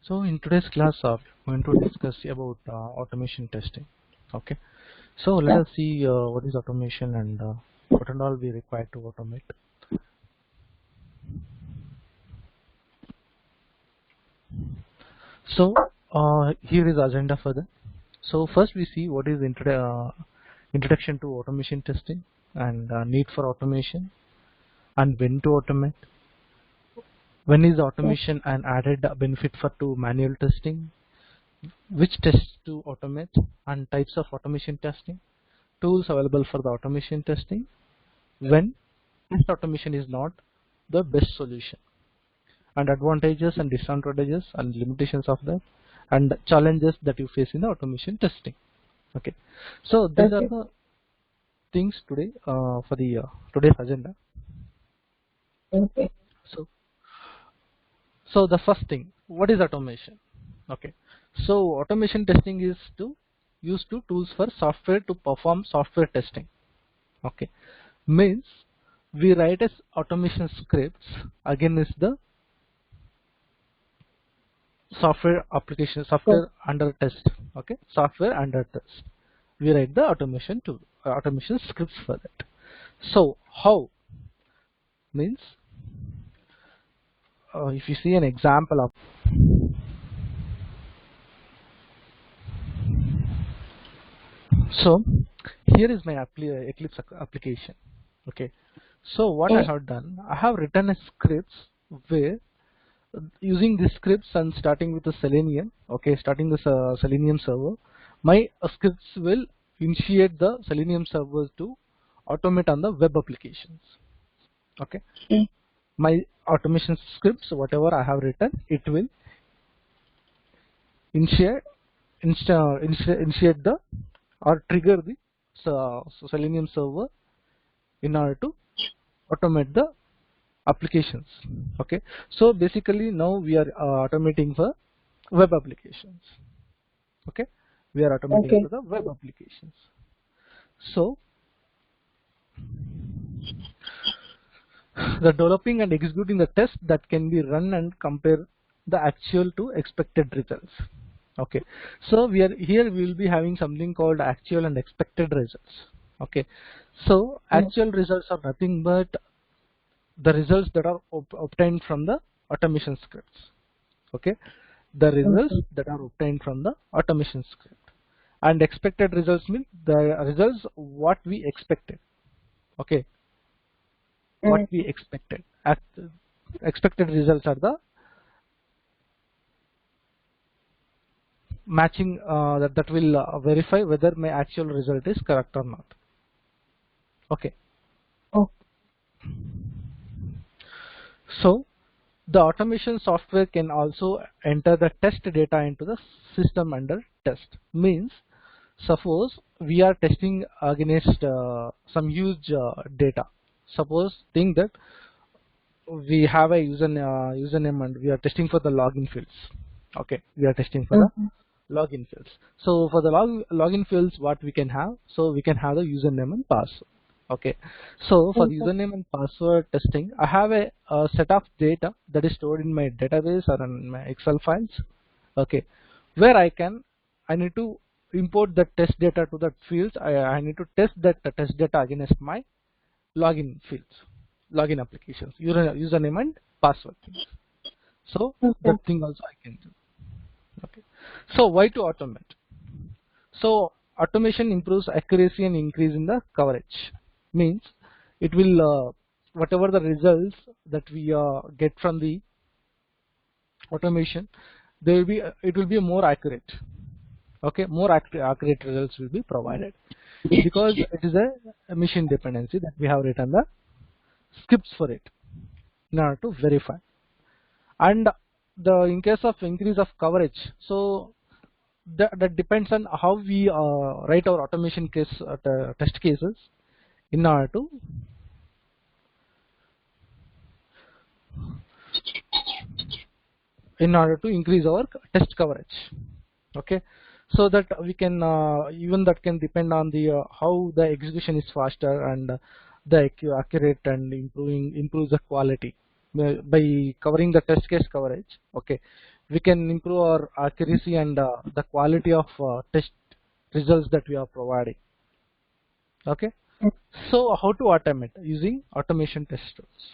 So in today's class, we're going to discuss about automation testing. Okay. So let Yeah. us see what is automation and what and all we require to automate. So here is agenda for that. So first we see what is introduction to automation testing and need for automation and when to automate. When is automation an added benefit for to manual testing? Which tests to automate and types of automation testing? Tools available for the automation testing when test automation is not the best solution, and advantages and disadvantages and limitations of that, and challenges that you face in the automation testing. Okay, so these are Okay. the things today for the today's agenda. Okay. So the first thing, what is automation? Okay, so automation testing is to use two tools for software to perform software testing. Okay, means we write as automation scripts against the Good. software under test. Okay, software under test, we write the automation scripts for that. So how means if you see an example of, so here is my Eclipse application. Okay, so what I Mm. have done, I have written a scripts where using these scripts and starting with the Selenium. Okay, starting this Selenium server, my scripts will initiate the Selenium server to automate on the web applications. Okay, Mm. my automation scripts, whatever I have written, it will initiate initiate the or trigger the Selenium server in order to automate the applications. Okay, so basically now we are automating for web applications. Okay, we are automating Okay. for the web applications. So the developing and executing the test that can be run and compare the actual to expected results. Okay, so we are here, we will be having something called actual and expected results. Okay, so Mm. actual results are nothing but the results that are obtained from the automation scripts. Okay, the results Okay. that are obtained from the automation script, and expected results mean the results what we expected. Okay, what Mm. we expected. Expected results are the matching that will verify whether my actual result is correct or not. Okay, Oh. so the automation software can also enter the test data into the system under test. Means suppose we are testing against some huge data. Suppose think that we have a username and we are testing for the login fields. Okay, we are testing for the Mhm. login fields. So for the login fields, what we can have? So we can have the username and password. Okay, so for the Okay. username and password testing, I have a set of data that is stored in my database or in my Excel files. Okay, where I need to import the test data to that fields. I need to test that test data against my login fields, login applications, username and password things. So Okay. that thing also I can do. Okay, so why to automate? So automation improves accuracy and increase in the coverage. Means it will whatever the results that we get from the automation, there will be it will be more accurate. Okay, more accurate results will be provided because it is a machine dependency that we have written the scripts for it in order to verify. And the in case of increase of coverage, so that depends on how we write our automation case test cases in order to increase our test coverage. Okay, so that we can even that can depend on the how the execution is faster and the accurate and improves the quality. by covering the test case coverage, okay, we can improve our accuracy and the quality of test results that we are providing. Okay, so how to automate? Using automation test tools.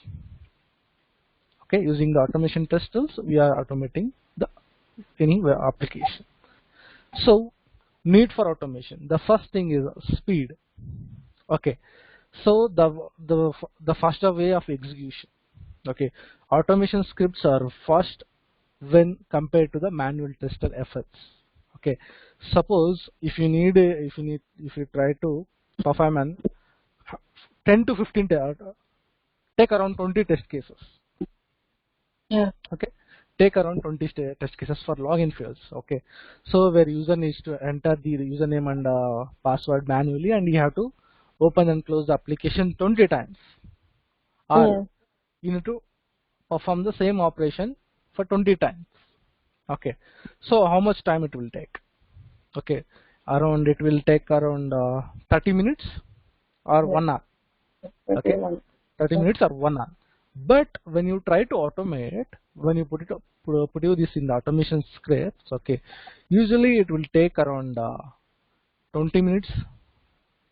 Okay, using the automation test tools, we are automating the any web application. So need for automation. The first thing is speed. Okay, so the faster way of execution. Okay, automation scripts are fast when compared to the manual tester efforts. Okay, suppose if you try to perform an 10 to 15 take around 20 test cases. Yeah. Okay, take around 20 test cases for login fields. Okay, so where user needs to enter the username and password manually, and you have to open and close the application 20 times, or Yeah. you need to perform the same operation for 20 times. Okay, so how much time it will take? Okay, it will take around 30 minutes or 1 hour. Okay, 30 minutes or 1 hour. But when you try to automate, when you put this in the automation scripts, okay, usually it will take around 20 minutes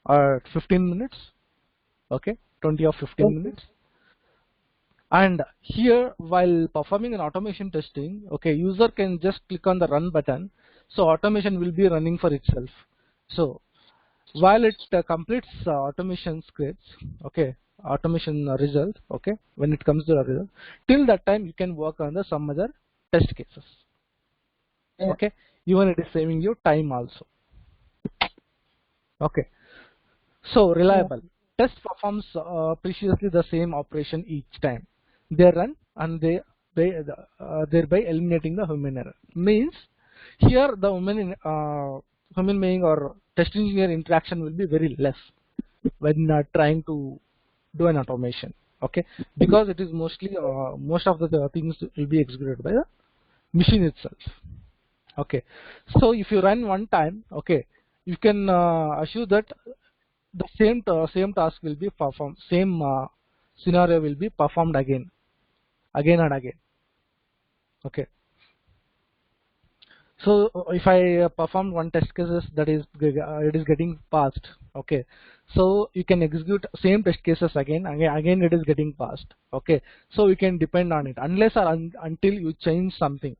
or 15 minutes. Okay, 20 or 15 minutes. And here, while performing an automation testing, okay, user can just click on the run button, so automation will be running for itself. So while it completes automation scripts, okay, automation result, okay, when it comes to the result, till that time you can work on the some other test cases. Yeah. Okay, even it is saving you time also. Okay, so reliable. Test performs preciously the same operation each time. They run and they thereby eliminating the human error. Means here the human being or test engineer interaction will be very less when trying to do an automation. Okay, because it is mostly most of the things will be executed by the machine itself. Okay, so if you run one time, okay, you can assure that the same task will be performed, same scenario will be performed again and again. Okay, so if I perform one test cases, that is it is getting passed. Okay, so you can execute same test cases again it is getting passed. Okay, so you can depend on it unless or until you change something,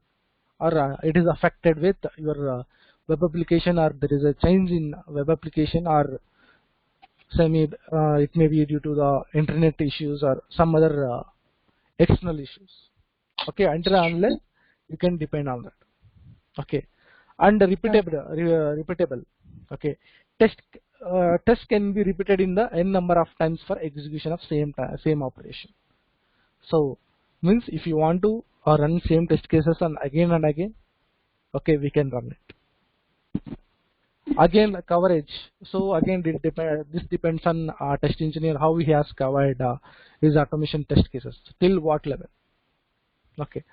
or it is affected with your web application, or there is a change in web application, or it may be due to the internet issues or some other external issues. Okay, until and unless you can depend on that. Okay, and repeatable. Okay, test can be repeated in the n number of times for execution of same operation. So means if you want to run same test cases and again, okay, we can run it. Again, coverage. So again, this depends on test engineer how he has covered his automation test cases till what level. Okay,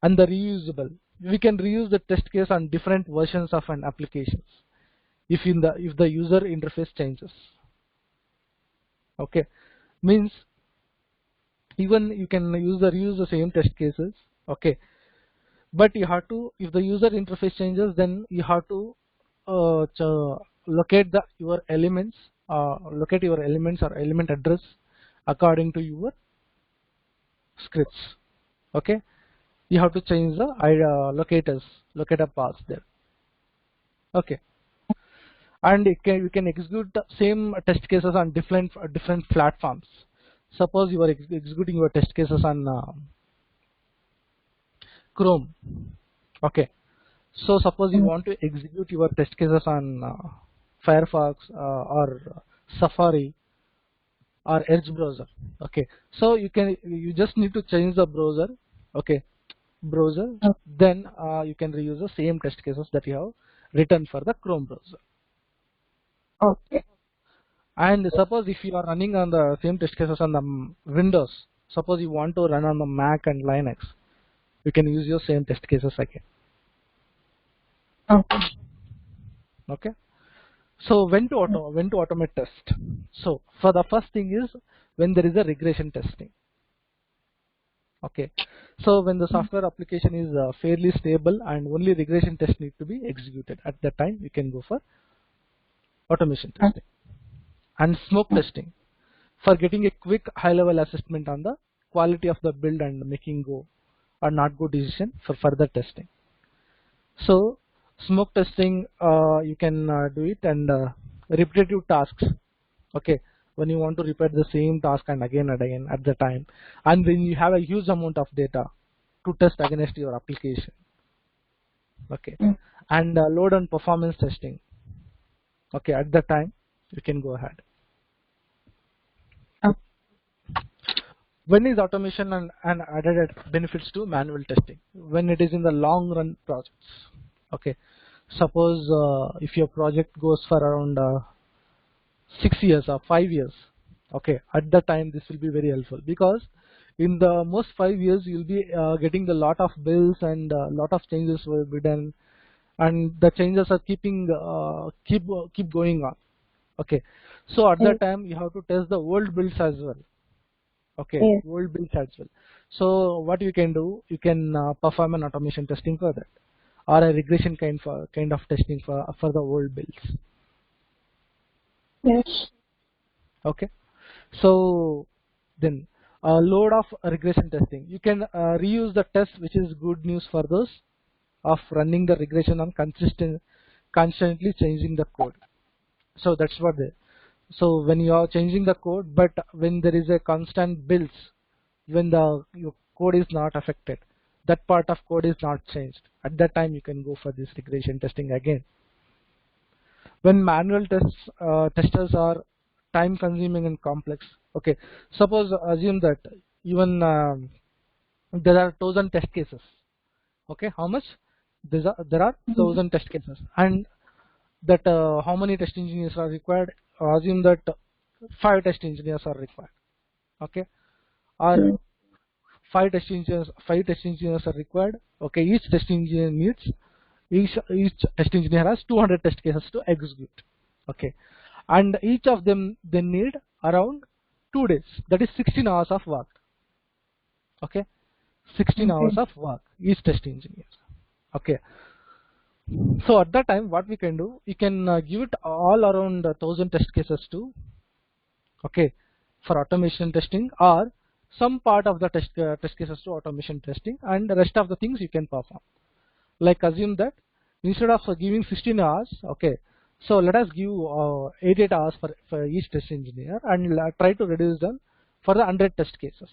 and the reusable. We can reuse the test case on different versions of an application if the user interface changes. Okay, means even you can reuse the same test cases. Okay, but you have to, if the user interface changes, then you have to locate your elements or element address according to your scripts. Okay, you have to change the locator paths there. Okay, and you can execute the same test cases on different platforms. Suppose you are executing your test cases on Chrome. Okay, so suppose you want to execute your test cases on Firefox or Safari or Edge browser. Okay, so you just need to change the browser. Okay, then you can reuse the same test cases that you have written for the Chrome browser. Okay. And suppose if you are running on the same test cases on the Windows, suppose you want to run on the Mac and Linux, you can use your same test cases again. Okay. Okay, so when to automate test? So for the first thing is when there is a regression testing. Okay, so when the software application is fairly stable and only regression tests need to be executed, at that time you can go for automation testing. And smoke testing for getting a quick high-level assessment on the quality of the build and making go or not go decision for further testing. So smoke testing, you can do it, and repetitive tasks. Okay, when you want to repeat the same task and again at the time, and when you have a huge amount of data to test against your application. Okay, and load and performance testing. Okay, at the time you can go ahead. When is automation and added benefits to manual testing? When it is in the long run projects. Okay, suppose if your project goes for around 6 years or 5 years, okay, at the time this will be very helpful, because in the most 5 years you'll be getting a lot of bills and a lot of changes will be done, and the changes are keep going on. Okay, so at that time you have to test the old builds as well. Okay, old builds as well. So what you can do, you can perform an automation testing for that, or a regression kind of testing for the old builds. Yes. Okay, so then load of regression testing. You can reuse the test, which is good news for those of running the regression on constantly changing the code. So that's what they. So when you are changing the code, but when there is a constant builds, when your code is not affected, that part of code is not changed. At that time, you can go for this regression testing again. When manual testers are time consuming and complex. Okay, suppose assume that even there are 1,000 test cases. Okay, how much? There are 1,000 test cases, and that how many test engineers are required? Assume that 5 test engineers are required. Okay, or 5 test engineers are required. Okay, each test engineer has 200 test cases to execute. Okay, and each of them they need around 2 days. That is 16 hours of work. Okay, 16 hours of work each test engineer. Okay, so at that time what we can do, you can give it all around 1,000 test cases to, okay, for automation testing, or some part of the test cases to automation testing, and the rest of the things you can perform. Like assume that instead of giving 16 hours, okay, so let us give 88 hours for each test engineer, and try to reduce them for the 100 test cases.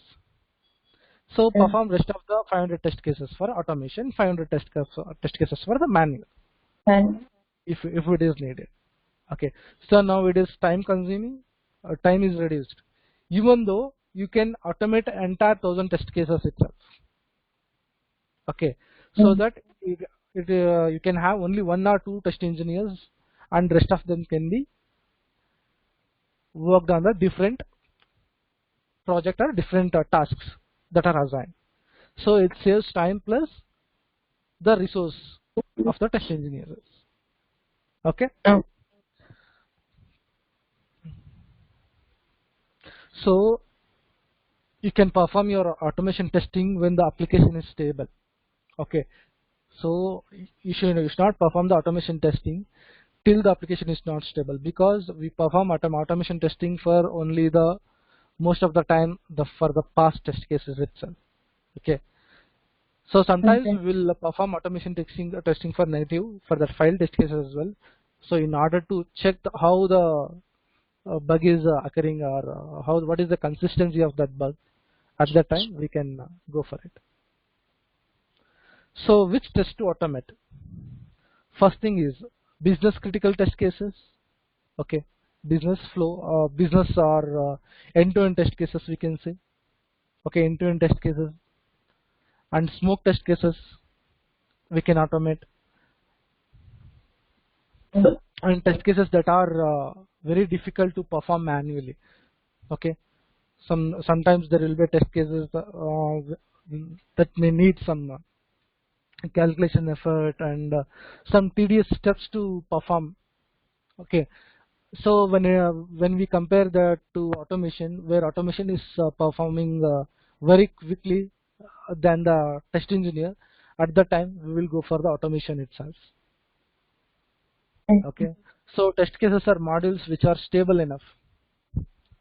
So perform rest of the 500 test cases for automation, 500 test cases for the manual, if it is needed. Okay, so now it is time consuming, time is reduced, even though you can automate entire 1,000 test cases itself. Okay, so that you can have only 1 or 2 test engineers, and rest of them can be worked on the different project or different tasks that are assigned. So it saves time plus the resource of the test engineers. Okay. So you can perform your automation testing when the application is stable. Okay, so you should not perform the automation testing till the application is not stable, because we perform automation testing for only the most of the time for the past test cases itself. Okay, so sometimes we will perform automation testing for native for the file test cases as well. So in order to check how the bug is occurring, or what is the consistency of that bug, at that time we can go for it. So which test to automate? First thing is business critical test cases. Okay, business flow, business or end-to-end test cases we can say. Okay, end-to-end test cases, and smoke test cases we can automate, and test cases that are very difficult to perform manually. Okay, sometimes there will be test cases that may need some calculation effort and some tedious steps to perform. Okay, so when we compare that to automation, where automation is performing very quickly than the test engineer, at the time we will go for the automation itself. Okay, so test cases are modules which are stable enough.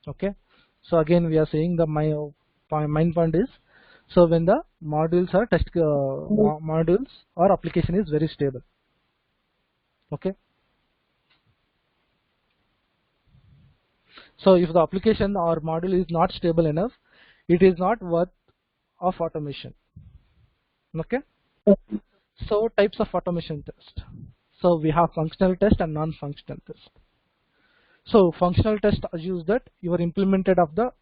Okay, so again we are saying the main point is, so when the modules are modules or application is very stable. Okay, so if the application or module is not stable enough, it is not worth of automation. Okay, so types of automation test. So we have functional test and non-functional test. So functional test assumes that your implementation of the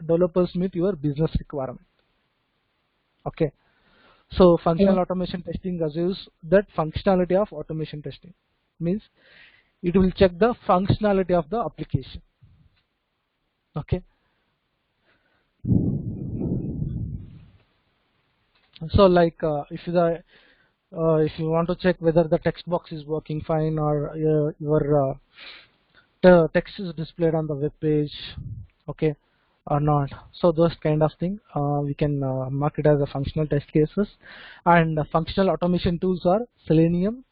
developers meet your business requirement. Okay, so functional automation testing assumes that functionality of automation testing means it will check the functionality of the application. Okay, so like if you want to check whether the text box is working fine or your the text is displayed on the web page, okay, or not, so those kind of thing we can mark it as a functional test cases. And functional automation tools are Selenium,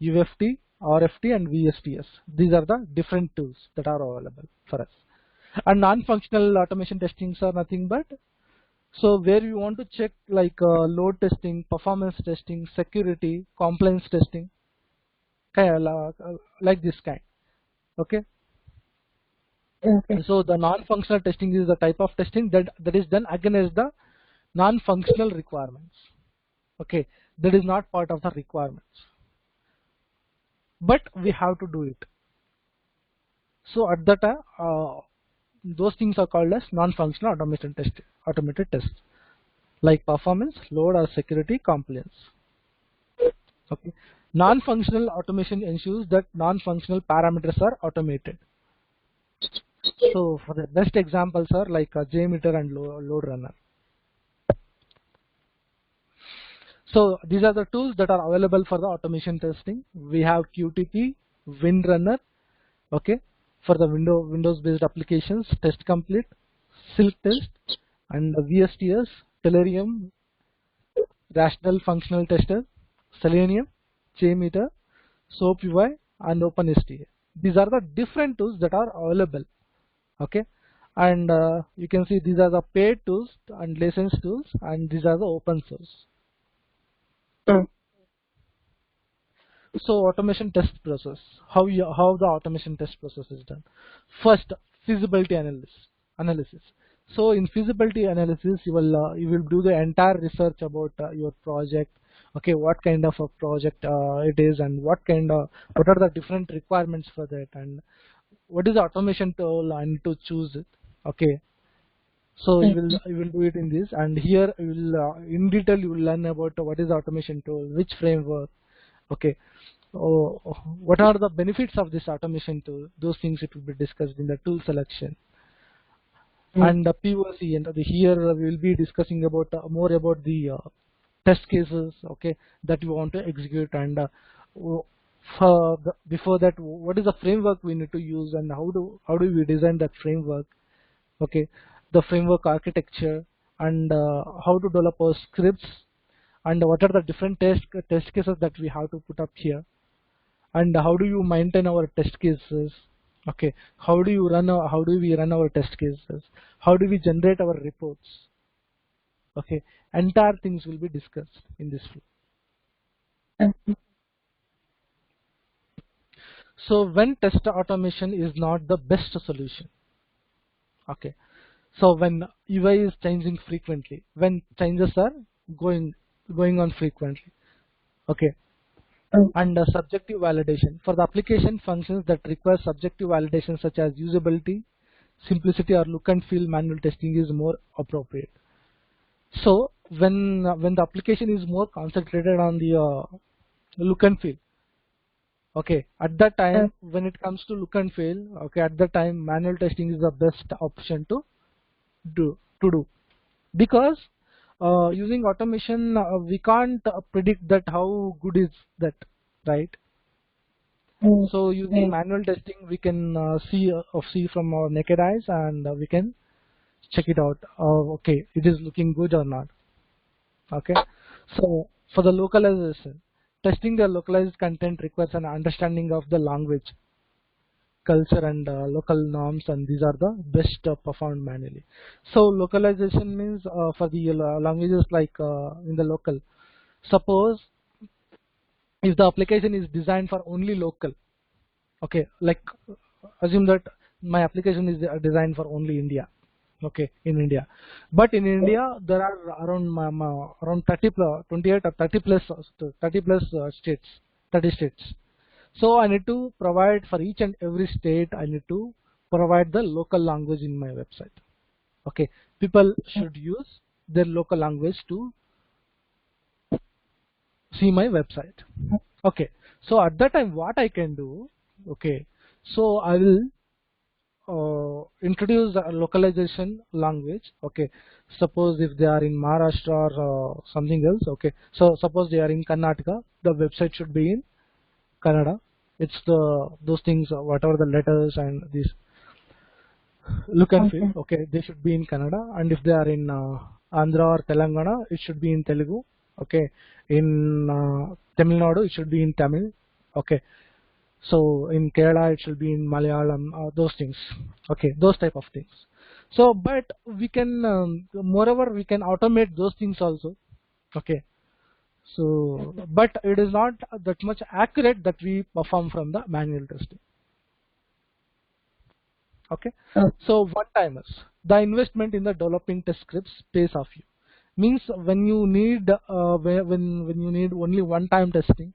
UFT, RFT, and VSTS. These are the different tools that are available for us. And non-functional automation testings are nothing but, so where you want to check like load testing, performance testing, security, compliance testing, like this kind. Okay. So the non-functional testing is the type of testing that is done against the non-functional requirements. Okay, that is not part of the requirements, but we have to do it. So at that time, those things are called as non-functional automated tests, like performance, load, or security, compliance. Okay, non-functional automation ensures that non-functional parameters are automated. So for the best examples are like JMeter and load runner. So these are the tools that are available for the automation testing. We have QTP, Windrunner, okay, for the Windows based applications, Test Complete, Silk Test, and VSTS, Tellurium, Rational Functional Tester, Selenium, JMeter, SoapUI, and OpenSTA. These are the different tools that are available. Okay, and you can see these are the paid tools and licensed tools, and these are the open source. So automation test process, how the automation test process is done. First, feasibility analysis. So in feasibility analysis, you will do the entire research about your project. Okay, what kind of a project it is, and what are the different requirements for that, and what is the automation tool I need to choose it. Okay, so you will do it in this, and here you will in detail you will learn about what is the automation tool, which framework. Okay, what are the benefits of this automation tool? Those things it will be discussed in the tool selection. And the POC, and here we will be discussing about more about the test cases, okay, that you want to execute, and before that, what is the framework we need to use, and how do we design that framework? Okay, the framework architecture, and how to develop our scripts, and what are the different test cases that we have to put up here, and how do you maintain our test cases. Okay, how do we run our test cases, how do we generate our reports. Okay, entire things will be discussed in this flow. So when test automation is not the best solution. Okay, so when UI is changing frequently, when changes are going on frequently. Okay, and subjective validation for the application functions that require subjective validation such as usability, simplicity, or look and feel, manual testing is more appropriate. So when the application is more concentrated on the look and feel, okay, at that time when it comes to look and feel, okay, at that time manual testing is the best option to do, because using automation we can't predict that how good is that, right? So using manual testing we can see from our naked eyes, and we can check it out. Okay, it is looking good or not. Okay, so for the localization, testing the localized content requires an understanding of the language, culture, and local norms, and these are the best performed manually. So localization means for the languages like in the local. Suppose if the application is designed for only local, okay, like assume that my application is designed for only India, okay, in India, but in India there are around 28 or 30 plus 30 plus states, 30 states. So I need to provide for each and every state, I need to provide the local language in my website. Okay, people should use their local language to see my website. Okay, so at that time what I can do, okay, so I will introduce a localization language. Okay, suppose if they are in Maharashtra or something else, okay, so suppose they are in Karnataka, the website should be in Kannada. It's the those things, whatever the letters and this look and feel, Okay. okay, they should be in Kannada. And if they are in Andhra or Telangana, it should be in Telugu. Okay, in Tamil Nadu, it should be in Tamil. Okay, so in Kerala, it should be in Malayalam. Those things. Okay, those type of things. So, but we can, moreover, we can automate those things also. Okay, so but it is not that much accurate that we perform from the manual testing. Okay, Oh, so one timers, the investment in the developing test scripts pays off you. Means when you need when you need only one time testing,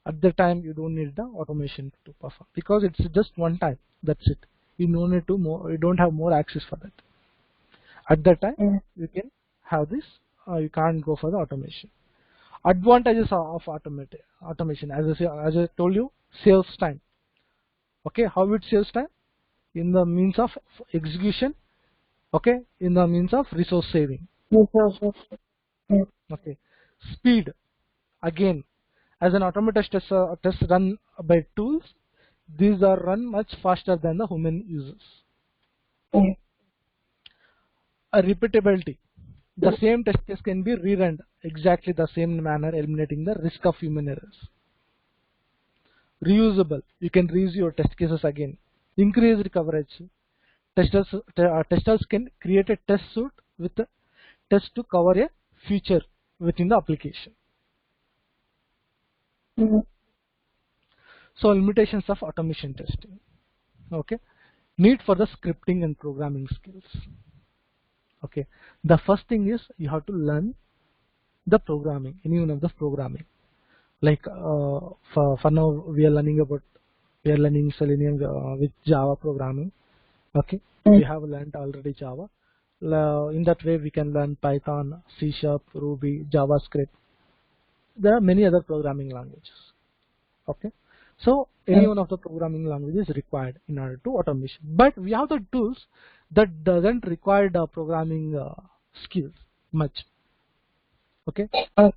at the time you don't need the automation to perform because it's just one time. That's it. You don't need to more. You don't have more access for that. At that time yeah. you can have this. You can't go for the automation. Advantages of automation, as I told you, saves time. Okay, how it saves time? In the means of execution, okay, in the means of resource saving. Resources. Yeah. Okay, speed, again, as an automated test run by tools, these are run much faster than the human users. Yeah. A repeatability, the same test case can be rerun exactly the same manner, eliminating the risk of human errors. Reusable, you can reuse your test cases again. Increased coverage, testers can create a test suite with a test to cover a feature within the application. Mhm. So limitations of automation testing. Okay, need for the scripting and programming skills. Okay, the first thing is you have to learn the programming, any one of the programming. Like for now we are learning Selenium with Java programming. Okay, we Mm. have learned already Java. In that way we can learn Python, C Sharp, Ruby, JavaScript. There are many other programming languages. Okay, so any Yeah. one of the programming language is required in order to automation, but we have the tools that doesn't require the programming skills much. Okay, Oh,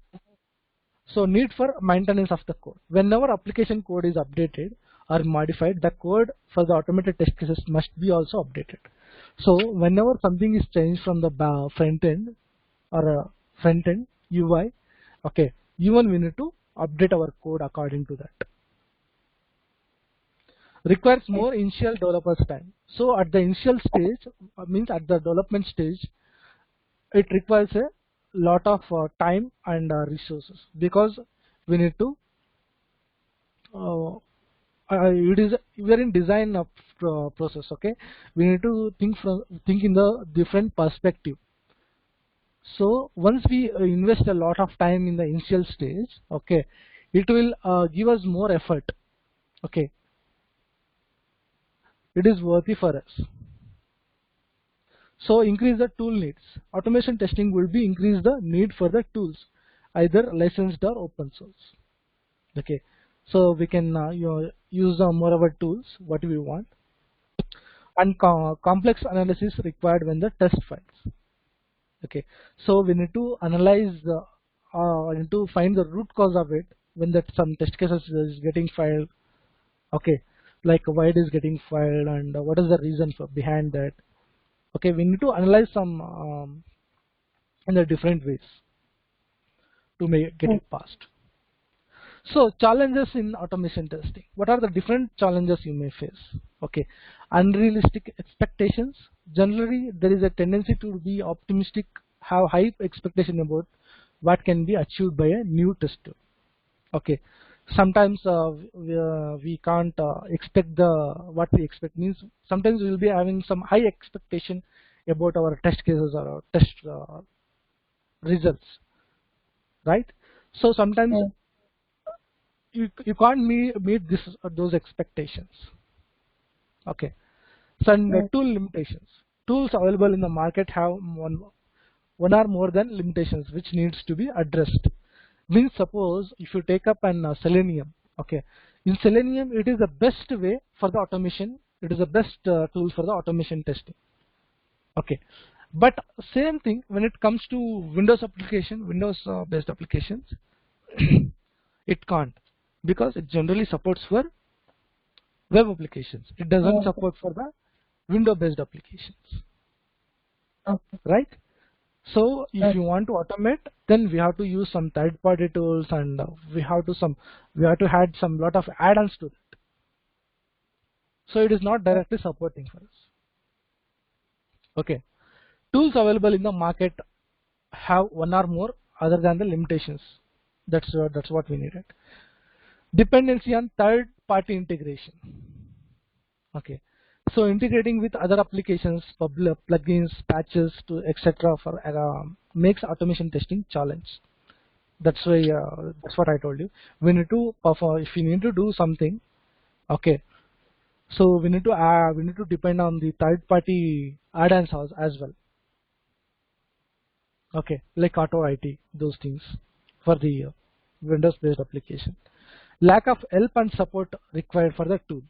so need for maintenance of the code. Whenever application code is updated or modified, the code for the automated test cases must be also updated. So whenever something is changed from the front end or front end UI, okay, even we need to update our code according to that. Requires okay. more initial developers time. So at the initial stage, means at the development stage, it requires a lot of time and resources because we need to uh, it is we are in design of process. Okay, we need to think in the different perspective. So once we invest a lot of time in the initial stage, okay, it will give us more effort. Okay, it is worthy for us. So increase the tool needs. Automation testing will be increase the need for the tools, either licensed or open source. Okay, so we can use more of our tools what we want, and complex analysis required when the test files. Okay, so we need to analyze need to find the root cause of it when that some test cases is getting filed. Okay, like why it is getting filed and what is the reason for behind that. Okay, we need to analyze some in the different ways to get it passed. So challenges in automation testing. What are the different challenges you may face? Okay, unrealistic expectations. Generally, there is a tendency to be optimistic, have high expectation about what can be achieved by a new test tool. Okay, sometimes we can't expect what we expect. Means sometimes we will be having some high expectation about our test cases or our test results, right? So sometimes you can't meet those expectations. Okay, so and the tool limitations. Tools available in the market have one or more than limitations which needs to be addressed. Means suppose if you take up an Selenium, okay, in Selenium it is the best way for the automation. It is the best tool for the automation testing. Okay, but same thing when it comes to Windows application, Windows based applications, it can't, because it generally supports for web applications. It doesn't support for the window based applications, right? So if you want to automate, then we have to use some third party tools, and we have to add some lot of add-ons to it. So it is not directly supporting for us. Okay, tools available in the market have one or more other than the limitations. That's what we needed. Dependency on third party integration. Okay, so integrating with other applications, plugins, patches, to etc. for makes automation testing challenge. That's why that's what I told you. We need to perform, if we need to do something. Okay, so we need to depend on the third party add-ons as well. Okay, like Auto IT, those things for the Windows based application. Lack of help and support required for the tool.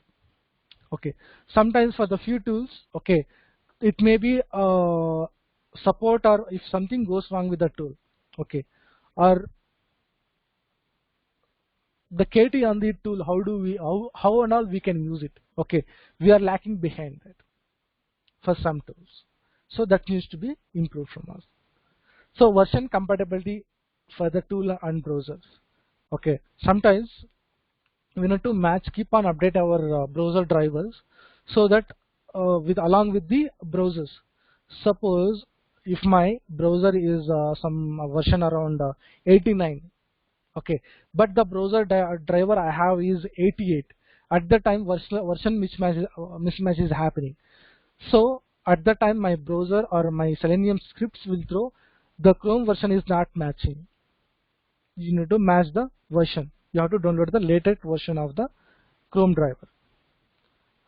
Okay, sometimes for the few tools, okay, it may be support, or if something goes wrong with the tool, okay, or the KT on the tool, how and all we can use it. Okay, we are lacking behind that for some tools, so that needs to be improved from us. So version compatibility for the tool and browsers. Okay, sometimes we need to keep on update our browser drivers, so that along with the browsers. Suppose if my browser is some version around 89, okay, but the browser driver I have is 88. At the time version mismatch is happening. So at the time my browser or my Selenium scripts will throw the Chrome version is not matching. You need to match the version. You have to download the latest version of the Chrome driver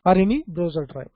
or any browser driver.